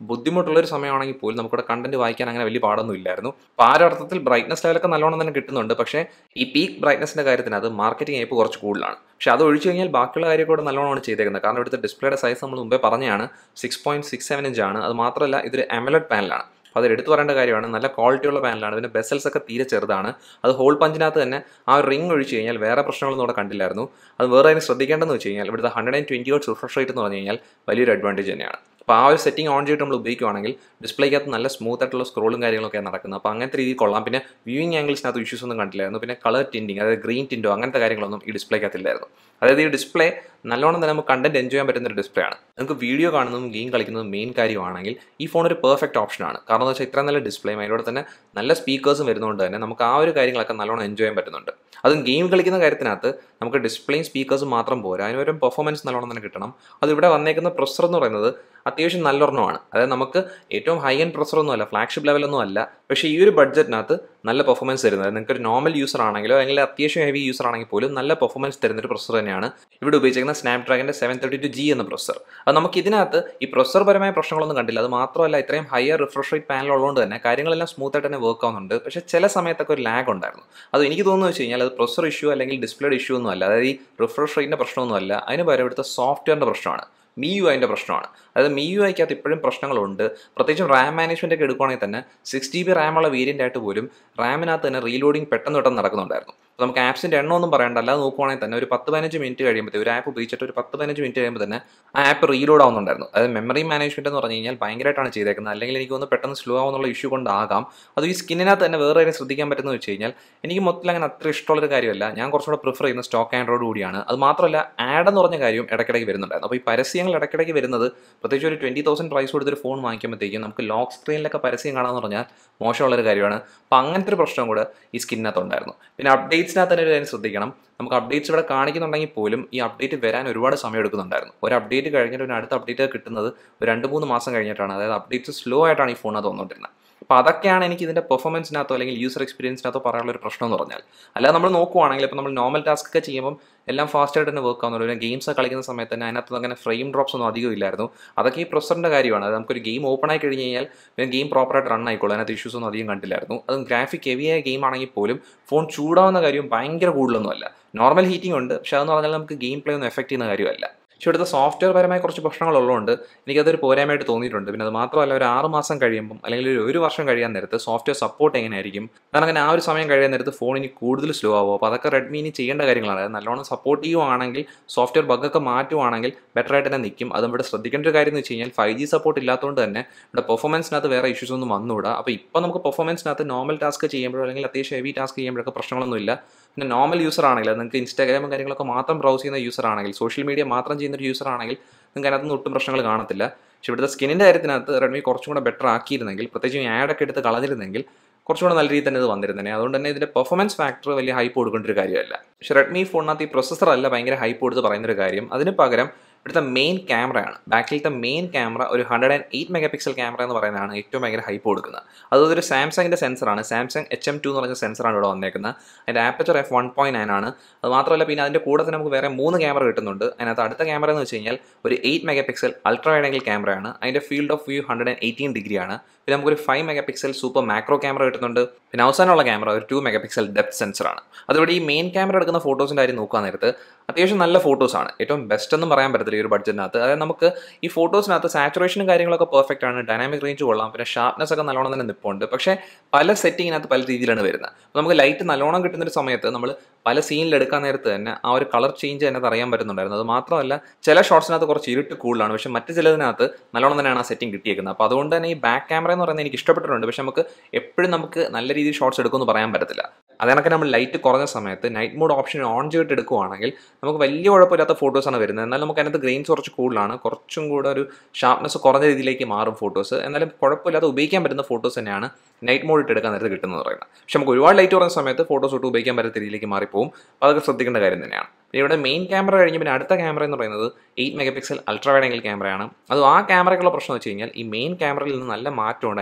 ബുദ്ധിമുട്ടുള്ളൊരു സമയമാണെങ്കിൽ പോലും നമുക്കിവിടെ കണ്ടന്റ് വായിക്കാൻ അങ്ങനെ വലിയ പാടൊന്നും ഇല്ലായിരുന്നു. അപ്പോൾ ആ ഒരു അർത്ഥത്തിൽ ബ്രൈറ്റ്നസ് ലെവലൊക്കെ നല്ലോണം തന്നെ കിട്ടുന്നുണ്ട്. പക്ഷേ ഈ പീക്ക് ബ്രൈറ്റ്നസിൻ്റെ കാര്യത്തിന് അത് മാർക്കറ്റിംഗ് ആപ്പ് കുറച്ച് കൂടുതലാണ്. പക്ഷേ അത് ഒഴിച്ച് കഴിഞ്ഞാൽ ബാക്കിയുള്ള കാര്യം കൂടെ നല്ലോണമാണ് ചെയ്തേക്കുന്നത്. കാരണം ഇവിടുത്തെ ഡിസ്പ്ലേയുടെ സൈസ് നമ്മൾ മുമ്പേ പറഞ്ഞതാണ് 6.67 ഇഞ്ച് ആണ്. അത് മാത്രമല്ല ഇതൊരു AMOLED പാനലാണ്. അപ്പോൾ അത് എടുത്തു പറയേണ്ട കാര്യമാണ്. നല്ല ക്വാളിറ്റിയുള്ള പാനലാണ്. പിന്നെ ബെസൽസ് ഒക്കെ തീരെ ചെറുതാണ്. അത് ഹോൾ പഞ്ചിനകത്ത് തന്നെ ആ ഒരു റിംഗ് ഒഴിച്ച് കഴിഞ്ഞാൽ വേറെ പ്രശ്നങ്ങളൊന്നും ഇവിടെ കണ്ടില്ലായിരുന്നു. അത് വേറെ അതിന് ശ്രദ്ധിക്കേണ്ടതെന്ന് വെച്ച് കഴിഞ്ഞാൽ ഇവിടുത്തെ 120 Hz റിഫ്രഷ് റേറ്റ് എന്ന് പറഞ്ഞു കഴിഞ്ഞാൽ വലിയൊരു അഡ്വാൻറ്റേജ് തന്നെയാണ്. അപ്പോൾ ആ ഒരു സെറ്റിംഗ് ഓൺ ചെയ്തിട്ട് നമ്മൾ ഉപയോഗിക്കുകയാണെങ്കിൽ ഡിസ്പ്ലേക്കകത്ത് നല്ല സ്മൂത്ത് ആയിട്ടുള്ള സ്ക്രോളും കാര്യങ്ങളൊക്കെ നടക്കുന്നത്. അപ്പോൾ അങ്ങനത്തെ രീതിയിൽ കൊള്ളാം. പിന്നെ വ്യൂയിങ് ആംഗിൾസിനകത്ത് ഇഷ്യൂസ് ഒന്നും കണ്ടില്ലായിരുന്നു. പിന്നെ കളർ ടിൻറ്റിങ്, അതായത് ഗ്രീൻ ടിൻറ്റോ അങ്ങനത്തെ കാര്യങ്ങളൊന്നും ഈ ഡിസ്പ്ലേക്കകത്തില്ലായിരുന്നു. അതായത് ഈ ഡിസ്പ്ലേ നല്ലോണം തന്നെ നമുക്ക് കണ്ടന്റ് എൻജോയ് ചെയ്യാൻ പറ്റുന്ന ഒരു ഡിസ്പ്ലേ ആണ്. നമുക്ക് വീഡിയോ കാണുന്നതും ഗെയിം കളിക്കുന്നതും മെയിൻ കാര്യമാണെങ്കിൽ ഈ ഫോൺ ഒരു പെർഫെക്റ്റ് ഓപ്ഷനാണ്. കാരണം എന്ന് വെച്ചാൽ ഇത്ര നല്ല ഡിസ്പ്ലേയും അതിലൂടെ തന്നെ നല്ല സ്പീക്കേഴ്സും വരുന്നതുകൊണ്ട് തന്നെ നമുക്ക് ആ ഒരു കാര്യങ്ങളൊക്കെ നല്ലോണം എൻജോയ് ചെയ്യാൻ പറ്റുന്നുണ്ട്. അതും ഗെയിം കളിക്കുന്ന കാര്യത്തിനകത്ത് നമുക്ക് ഡിസ്പ്ലേയും സ്പീക്കേഴ്സും മാത്രം പോരാ, അതിനൊരു പെർഫോമൻസ് നല്ലോണം തന്നെ കിട്ടണം. അത് ഇവിടെ വന്നേക്കുന്ന പ്രൊസസ്സർ എന്ന് പറയുന്നത് അത്യാവശ്യം നല്ലൊരെണ്ണമാണ്. അതായത് നമുക്ക് ഏറ്റവും ഹൈ എൻഡ് പ്രൊസസ്സറൊന്നും അല്ല, ഫ്ലാഗ്ഷിപ്പ് ലെവലൊന്നും അല്ല. പക്ഷേ ഈ ഒരു ബഡ്ജറ്റിനകത്ത് നല്ല പെർഫോമൻസ് തരുന്നത്, നിങ്ങൾക്ക് ഒരു നോർമൽ യൂസർ ആണെങ്കിലോ അല്ലെങ്കിൽ അത്യാവശ്യം ഹെവി യൂസർ ആണെങ്കിൽ പോലും നല്ല പെർഫോമൻസ് തരുന്നൊരു പ്രൊസസ്സർ തന്നെയാണ് ഇവിടെ ഉപയോഗിച്ചിരിക്കുന്ന സ്നാപ്ഡ്രാഗൻ്റെ 732G എന്ന പ്രൊസസ്സർ. അത് നമുക്ക് ഇതിനകത്ത് ഈ പ്രൊസസ്സർ പരമായ പ്രശ്നങ്ങളൊന്നും കണ്ടില്ല. അത് മാത്രമല്ല ഇത്രയും ഹയർ റിഫ്രഷ് റേറ്റ് പാനൽ ഉള്ളതുകൊണ്ട് തന്നെ കാര്യങ്ങളെല്ലാം സ്മൂത്ത് ആയിട്ട് തന്നെ വർക്ക് ആവുന്നുണ്ട്. പക്ഷേ ചില സമയത്തൊക്കെ ഒരു ലാഗ് ഉണ്ടായിരുന്നു. അത് എനിക്ക് തോന്നുന്നു വെച്ച് കഴിഞ്ഞാൽ അത് പ്രൊസസ്സർ ഇഷ്യൂ അല്ലെങ്കിൽ ഡിസ്പ്ലേയുടെ ഇഷ്യൂ ഒന്നും അല്ല, അതായത് ഈ റിഫ്രഷ് റേറ്റിൻ്റെ പ്രശ്നമൊന്നും അല്ല. അതിന് പകരം ഇവിടുത്തെ സോഫ്റ്റ്വെയറിൻ്റെ പ്രശ്നമാണ്, MIUIൻ്റെ പ്രശ്നമാണ്. അതായത് MIUIക്കകത്ത് ഇപ്പോഴും പ്രശ്നങ്ങളുണ്ട്. പ്രത്യേകിച്ചും റാം മാനേജ്മെൻ്റ് ഒക്കെ എടുക്കുകയാണെങ്കിൽ തന്നെ 6GB റാമുള്ള വേരിയൻ്റ് ആയിട്ട് പോലും റാമിനകത്ത് തന്നെ റീലോഡിങ് പെട്ടെന്ന് നടക്കുന്നുണ്ടായിരുന്നു. അപ്പോൾ നമുക്ക് ആപ്സിൻ്റെ എണ്ണമൊന്നും പറയണ്ട, അല്ലാതെ നോക്കുവാണെങ്കിൽ തന്നെ ഒരു 10-15 മിനിറ്റ് കഴിയുമ്പോൾ ഒരു ആപ്പ് ഉപയോഗിച്ചിട്ട് ഒരു 10-15 മിനിറ്റ് കഴിയുമ്പോൾ തന്നെ ആ ആപ്പ് റീലോഡ് ആവുന്നുണ്ടായിരുന്നു. അതായത് മെമ്മറി മാനേജ്മെൻറ്റ് എന്ന് പറഞ്ഞു കഴിഞ്ഞാൽ ഭയങ്കരമായിട്ടാണ് ചെയ്തേക്കുന്നത്. അല്ലെങ്കിൽ എനിക്ക് ഒന്ന് പെട്ടെന്ന് സ്ലോ ആവുന്നുള്ള ഇഷ്യൂ കൊണ്ടാകാം. അത് ഈ സ്കിന്നിനകത്ത് തന്നെ വേറെ കാര്യം ശ്രദ്ധിക്കാൻ പറ്റുന്നത് വെച്ച് കഴിഞ്ഞാൽ എനിക്ക് മൊത്തത്തിൽ അങ്ങനെ അത്ര ഇഷ്ടമുള്ളൊരു കാര്യമല്ല. ഞാൻ കുറച്ചുകൂടെ പ്രിഫർ ചെയ്യുന്ന സ്റ്റോക്ക് ആൻഡ്രോയിഡ് കൂടിയാണ്. അത് മാത്രമല്ല ആഡ് എന്ന് പറഞ്ഞ കാര്യം ഇടയ്ക്കിടയ്ക്ക് വരുന്നുണ്ടായിരുന്നു. അപ്പോൾ ഈ പരസ്യങ്ങൾ ഇടയ്ക്കിടയ്ക്ക് വരുന്നത്, പ്രത്യേകിച്ച് ഒരു 20,000 പ്രൈസ് കൊടുത്തൊരു ഫോൺ വാങ്ങിക്കുമ്പോഴത്തേക്കും നമുക്ക് ലോക്ക് സ്ക്രീനിലൊക്കെ പരസ്യം കാണാമെന്ന് പറഞ്ഞാൽ മോശമുള്ളൊരു കാര്യമാണ്. അപ്പോൾ അങ്ങനത്തെ ഒരു പ്രശ്നം കൂടെ ഈ സ്കിന്നിനകത്തുണ്ടായിരുന്നു. പിന്നെ അപ്ഡേറ്റ്സിനകത്ത് തന്നെ ഒരു കാര്യം ശ്രദ്ധിക്കണം. നമുക്ക് അപ്ഡേറ്റ്സ് ഇവിടെ കാണിക്കുന്നുണ്ടെങ്കിൽ പോലും ഈ അപ്ഡേറ്റ് വരാൻ ഒരുപാട് സമയം എടുക്കുന്നുണ്ടായിരുന്നു. ഒരു അപ്ഡേറ്റ് കഴിഞ്ഞിട്ട് പിന്നെ അടുത്ത അപ്ഡേറ്റ് കിട്ടുന്നത് ഒരു 2-3 മാസം കഴിഞ്ഞിട്ടാണ്. അതായത് അപ്ഡേറ്റ്സ് സ്ലോ ആയിട്ടാണ് ഈ ഫോണിനകത്ത് വന്നുകൊണ്ടിരുന്നത്. അപ്പോൾ അതൊക്കെയാണ് എനിക്ക് ഇതിൻ്റെ പെർഫോമൻസിനകത്തോ അല്ലെങ്കിൽ യൂസർ എക്സ്പീരിയൻസിനകത്തോ പറയാനുള്ള ഒരു പ്രശ്നം എന്ന് പറഞ്ഞാൽ. അല്ലാതെ നമ്മൾ നോക്കുവാണെങ്കിൽ ഇപ്പോൾ നമ്മൾ നോർമൽ ടാസ്ക് ഒക്കെ ചെയ്യുമ്പോൾ എല്ലാം ഫാസ്റ്റായിട്ട് തന്നെ വർക്ക് ആവുന്നുള്ളൂ. പിന്നെ ഗെയിംസ് കളിക്കുന്ന സമയത്ത് തന്നെ അതിനകത്ത് അങ്ങനെ ഫ്രെയിം ഡ്രോപ്സ് ഒന്നും അധികം ഇല്ലായിരുന്നു. അതൊക്കെ ഈ പ്രൊസസ്സറിൻ്റെ കാര്യമാണ്. അത് നമുക്കൊരു ഗെയിം ഓപ്പൺ ആയി കഴിഞ്ഞ് കഴിഞ്ഞാൽ പിന്നെ ഗെയിം പ്രോപ്പറായിട്ട് റൺ ആയിക്കോളും. അതിനകത്ത് ഇഷ്യൂസ് ഒന്നും അധികം കണ്ടില്ലായിരുന്നു. അതും ഗ്രാഫിക് ഹെവിയായ ഗെയിം ആണെങ്കിൽ പോലും ഫോൺ ചൂടാവുന്ന കാര്യം ഭയങ്കര കൂടുതലൊന്നുമല്ല. നോർമൽ ഹീറ്റിംഗ് ഉണ്ട്, പക്ഷേ അതെന്ന് പറഞ്ഞാൽ നമുക്ക് ഗെയിം പ്ലേ ഒന്നും എഫക്റ്റ് ചെയ്യുന്ന കാര്യമല്ല. പക്ഷേ ഇവിടുത്തെ സോഫ്റ്റ്വെയർ പരമായ കുറച്ച് പ്രശ്നങ്ങളുള്ളതുകൊണ്ട് എനിക്കതൊരു പോരായ്മയായിട്ട് തോന്നിയിട്ടുണ്ട്. പിന്നെ അത് മാത്രമല്ല ഒരു 6 മാസം കഴിയുമ്പം അല്ലെങ്കിൽ ഒരു വർഷം കഴിയാൻ നേരത്ത് സോഫ്റ്റ്വെയർ സപ്പോർട്ട് എങ്ങനെയായിരിക്കും, കാരണം അങ്ങനെ ആ ഒരു സമയം കഴിയാൻ നേരത്ത് ഫോൺ ഇനി കൂടുതൽ സ്ലോ ആവുമോ. അപ്പോൾ അതൊക്കെ റെഡ്മി ഇനി ചെയ്യേണ്ട കാര്യങ്ങളാണ്. അതായത് നല്ലോണം സപ്പോർട്ട് ചെയ്യുവാണെങ്കിൽ സോഫ്റ്റ്വെയർ ബഗ്ഗൊക്കെ മാറ്റുവാണെങ്കിൽ ബെറ്റർ ആയിട്ട് തന്നെ നിൽക്കും. അതും ഇവിടെ ശ്രദ്ധിക്കേണ്ട ഒരു കാര്യം എന്ന് വെച്ച് കഴിഞ്ഞാൽ 5G സപ്പോർട്ട് ഇല്ലാത്തതുകൊണ്ട് തന്നെ ഇവിടെ പെർഫോമൻസിനകത്ത് വേറെ ഇഷ്യൂസ് ഒന്നും വന്നുകൂടാ. അപ്പോൾ ഇപ്പോൾ നമുക്ക് പെർഫോമൻസിനകത്ത് നോർമൽ ടാസ്ക് ചെയ്യുമ്പോഴോ അല്ലെങ്കിൽ അത്യാവശ്യം ഹെവി ടാസ്ക് ചെയ്യുമ്പോഴൊക്കെ പ്രശ്നങ്ങളൊന്നുമില്ല. പിന്നെ നോർമൽ യൂസർ ആണെങ്കിൽ നിങ്ങൾക്ക് ഇൻസ്റ്റാഗ്രാമും കാര്യങ്ങളൊക്കെ മാത്രം ബ്രൗസ് ചെയ്യുന്ന യൂസർ ആണെങ്കിൽ, സോഷ്യൽ മീഡിയ മാത്രം ചെയ്യുന്ന ഒരു യൂസർ ആണെങ്കിൽ നിങ്ങൾക്ക് അതിനകത്ത് ഒട്ടും പ്രശ്നങ്ങൾ കാണത്തില്ല. പക്ഷേ ഇവിടുത്തെ സ്കിന്നിൻ്റെ കാര്യത്തിനകത്ത് റെഡ്മി കുറച്ചും കൂടെ ബെറ്റർ ആക്കിയിരുന്നെങ്കിൽ, പ്രത്യേകിച്ച് ആഡൊക്കെ എടുത്ത് കളഞ്ഞിരുന്നെങ്കിൽ കുറച്ചും കൂടെ നല്ല രീതിയിൽ തന്നെ ഇത് വന്നിരുന്നേ. അതുകൊണ്ട് തന്നെ ഇതിൻ്റെ പെർഫോമൻസ് ഫാക്ടർ വലിയ ഹൈപ്പ് കൊടുക്കേണ്ട ഒരു കാര്യമല്ല. പക്ഷേ റെഡ്മി ഫോണിനകത്ത് ഈ പ്രൊസസ്സർ അല്ല ഭയങ്കര ഹൈപ്പ് കൊടുത്ത് പറയുന്നൊരു കാര്യം. അതിന് പകരം ഇവിടുത്തെ മെയിൻ ക്യാമറയാണ്. ബാക്കിലത്തെ മെയിൻ ക്യാമറ ഒരു 108 മെഗാ പിക്സൽ ക്യാമറ എന്ന് പറയുന്നതാണ് ഏറ്റവും ഭയങ്കര ഹൈപ്പ് കൊടുക്കുന്നത്. അതൊരു സാംസങ്ങിൻ്റെ സെൻസറാണ്. സാംസങ് HM2 എന്ന് പറഞ്ഞ സെൻസറാണ് ഇവിടെ വന്നേക്കുന്നത്. അതിൻ്റെ ആപ്പച്ചർ f1.9 ആണ്. അത് മാത്രമല്ല പിന്നെ അതിൻ്റെ കൂടെ തന്നെ നമുക്ക് വേറെ 3 ക്യാമറ കിട്ടുന്നുണ്ട്. അതിനകത്ത് അടുത്ത ക്യാമറ എന്ന് വെച്ച് കഴിഞ്ഞാൽ ഒരു 8 mega pixel ultra wide angle ക്യാമറയാണ്. അതിൻ്റെ ഫീൽഡ് ഓഫ് വ്യൂ 118 ഡിഗ്രിയാണ്. പിന്നെ നമുക്കൊരു 5 mega pixel super macro camera കിട്ടുന്നുണ്ട്. പിന്നെ അവസാനമുള്ള ക്യാമറ ഒരു 2 മെഗാ പിക്സൽ ഡെപ്ത് സെൻസറാണ്. അതുകൊണ്ട് ഈ മെയിൻ ക്യാമറ എടുക്കുന്ന ഫോട്ടോസിൻ്റെ കാര്യം നോക്കാൻ നേരത്ത് അത്യാവശ്യം നല്ല ഫോട്ടോസാണ്. ഏറ്റവും ബെസ്റ്റ് ഒന്നും പറയാൻ പറ്റത്തില്ല ഈ ഒരു ബഡ്ജറ്റിനകത്ത്. അതായത് നമുക്ക് ഈ ഫോട്ടോസിനകത്ത് സാച്ചുറേഷനും കാര്യങ്ങളൊക്കെ പെർഫെക്റ്റ് ആണ്, ഡൈനാമിക് റേഞ്ച് കൊള്ളാം, പിന്നെ ഷാർപ്നെസ് ഒക്കെ നല്ലോണം തന്നെ നിൽപ്പുണ്ട്. പക്ഷേ പല സെറ്റിങ്ങിനകത്ത് പല രീതിയിലാണ് വരുന്നത്. അപ്പോൾ നമുക്ക് ലൈറ്റ് നല്ലോണം കിട്ടുന്നൊരു സമയത്ത് നമ്മൾ പല സീനിൽ എടുക്കാൻ നേരത്ത് തന്നെ ആ ഒരു കളർ ചേഞ്ച് അതിനകത്ത് അറിയാൻ പറ്റുന്നുണ്ടായിരുന്നു. അത് മാത്രമല്ല ചില ഷോട്ട്സിനകത്ത് കുറച്ച് ഇരുട്ട് കൂടുതലാണ്, പക്ഷേ മറ്റ് ചിലതിനകത്ത് നല്ലോണം തന്നെയാണ് ആ സെറ്റിംഗ് കിട്ടിയേക്കുന്നത്. അപ്പോൾ അതുകൊണ്ട് തന്നെ ഈ ബാക്ക് ക്യാമറ എന്ന് പറയുന്നത് എനിക്ക് ഇഷ്ടപ്പെട്ടിട്ടുണ്ട്. പക്ഷേ എപ്പോഴും നമുക്ക് നല്ല രീതിയിൽ ഷോട്ട്സ് എടുക്കുമെന്ന് പറയാൻ പറ്റത്തില്ല. അതിനൊക്കെ നമ്മൾ ലൈറ്റ് കുറഞ്ഞ സമയത്ത് നൈറ്റ് മോഡ് ഓപ്ഷൻ ഓൺ ചെയ്തിട്ട് എടുക്കുവാണെങ്കിൽ നമുക്ക് വലിയ കുഴപ്പമില്ലാത്ത ഫോട്ടോസാണ് വരുന്നത്. എന്നാൽ നമുക്ക് അതിനകത്ത് ഗ്രെയിൻസ് കുറച്ച് കൂടുതലാണ്, കുറച്ചും കൂടെ ഒരു ഷാർപ്നെസ് കുറഞ്ഞ രീതിയിലേക്ക് മാറും ഫോട്ടോസ്. എന്നാലും കുഴപ്പമില്ലാതെ ഉപയോഗിക്കാൻ പറ്റുന്ന ഫോട്ടോസ് തന്നെയാണ് നൈറ്റ് മോഡ് ഇട്ട് എടുക്കാൻ നേരത്ത് കിട്ടുന്നത് പറയുന്നത്. പക്ഷെ നമുക്ക് ഒരുപാട് ലൈറ്റ് കുറഞ്ഞ സമയത്ത് ഫോട്ടോസ് ഒട്ടും ഉപയോഗിക്കാൻ പറ്റുന്ന രീതിയിലേക്ക് മാറിപ്പോവും. അപ്പോൾ അതൊക്കെ ശ്രദ്ധിക്കേണ്ട കാര്യം തന്നെയാണ്. പിന്നെ ഇവിടെ മെയിൻ ക്യാമറ കഴിഞ്ഞ് പിന്നെ അടുത്ത ക്യാമറ എന്ന് പറയുന്നത് 8 mega pixel ultra wide angle ക്യാമറയാണ്. അത് ആ ക്യാമറയ്ക്കുള്ള പ്രശ്നം വെച്ച് കഴിഞ്ഞാൽ ഈ മെയിൻ ക്യാമറയിൽ നിന്ന് നല്ല മാറ്റമുണ്ട്